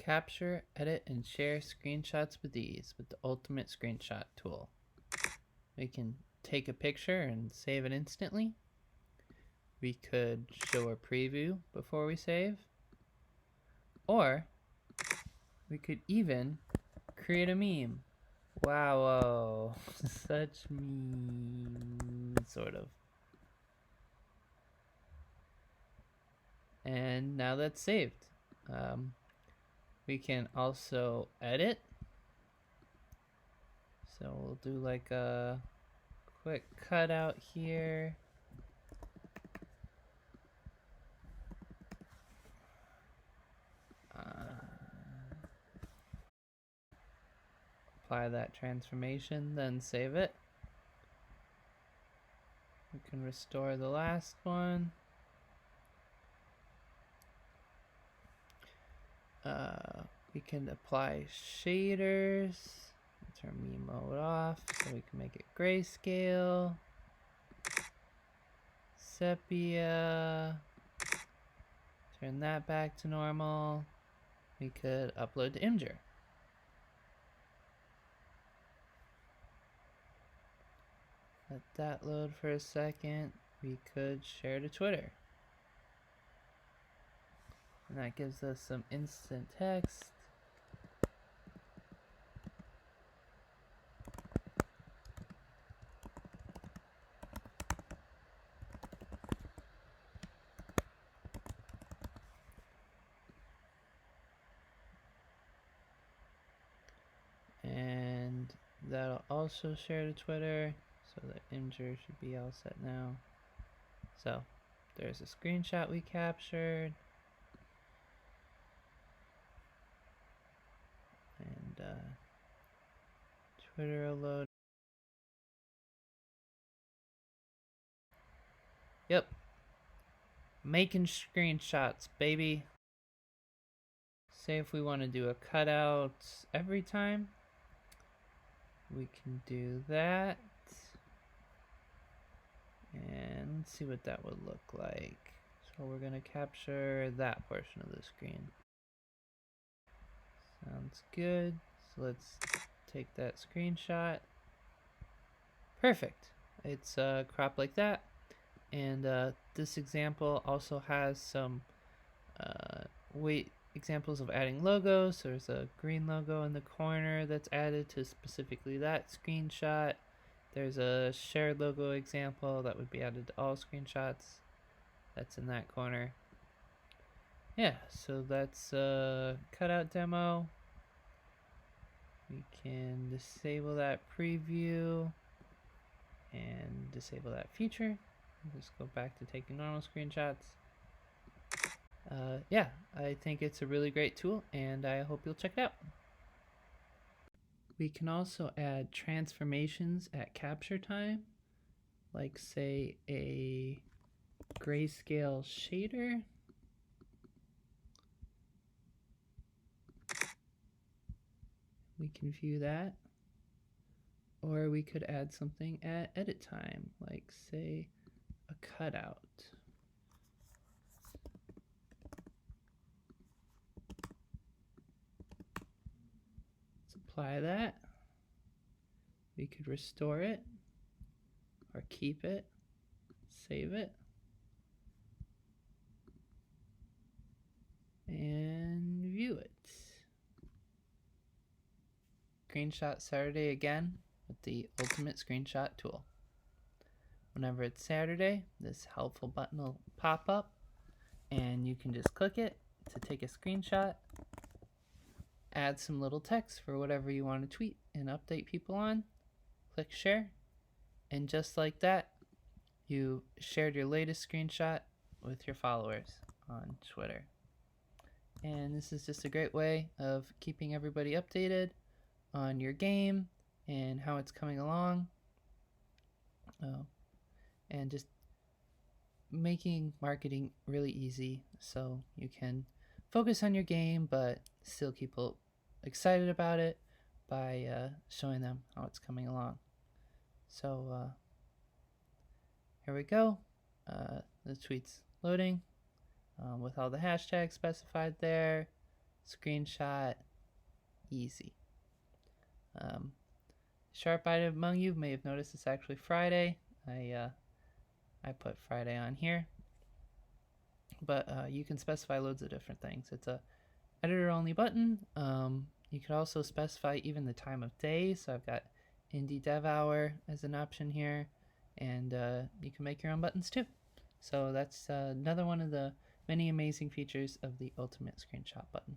Capture, edit, and share screenshots with ease with the ultimate screenshot tool. We can take a picture and save it instantly. We could show a preview before we save. Or we could even create a meme. Wow, such meme, sort of. And now that's saved. We can also edit. So we'll do like a quick cutout here. Apply that transformation, then save it. We can restore the last one. We can apply shaders. Turn meme mode off so we can make it grayscale. Sepia. Turn that back to normal. We could upload to Imgur. Let that load for a second. We could share to Twitter. And that gives us some instant text. And that'll also share to Twitter. So the Imgur should be all set now. So there's a screenshot we captured. And Twitter will load. Yep. Making screenshots, baby. Say if we want to do a cutout every time, we can do that. And let's see what that would look like. So we're going to capture that portion of the screen. Sounds good. So let's take that screenshot. Perfect. It's cropped like that. And this example also has some examples of adding logos. So there's a green logo in the corner that's added to specifically that screenshot. There's a shared logo example that would be added to all screenshots. That's in that corner. Yeah, so that's a cutout demo. We can disable that preview and disable that feature. Just go back to taking normal screenshots. Yeah, I think it's a really great tool, and I hope you'll check it out. We can also add transformations at capture time, like say a grayscale shader. We can view that. Or we could add something at edit time, like say a cutout. Let's apply that. We could restore it or keep it, save it, and view it. Screenshot Saturday again with the ultimate screenshot tool. Whenever it's Saturday, this helpful button will pop up and you can just click it to take a screenshot, add some little text for whatever you want to tweet and update people on, click share, and just like that, you shared your latest screenshot with your followers on Twitter. And this is just a great way of keeping everybody updated on your game and how it's coming along. And just making marketing really easy so you can focus on your game but still keep people excited about it by showing them how it's coming along. So here we go. The tweet's loading with all the hashtags specified there. screenshot easy. Sharp-eyed among you may have noticed it's actually Friday. I put Friday on here, but you can specify loads of different things. It's a editor-only button. You could also specify even the time of day. So I've got Indie Dev Hour as an option here, and you can make your own buttons too. So that's another one of the many amazing features of the Ultimate Screenshot button.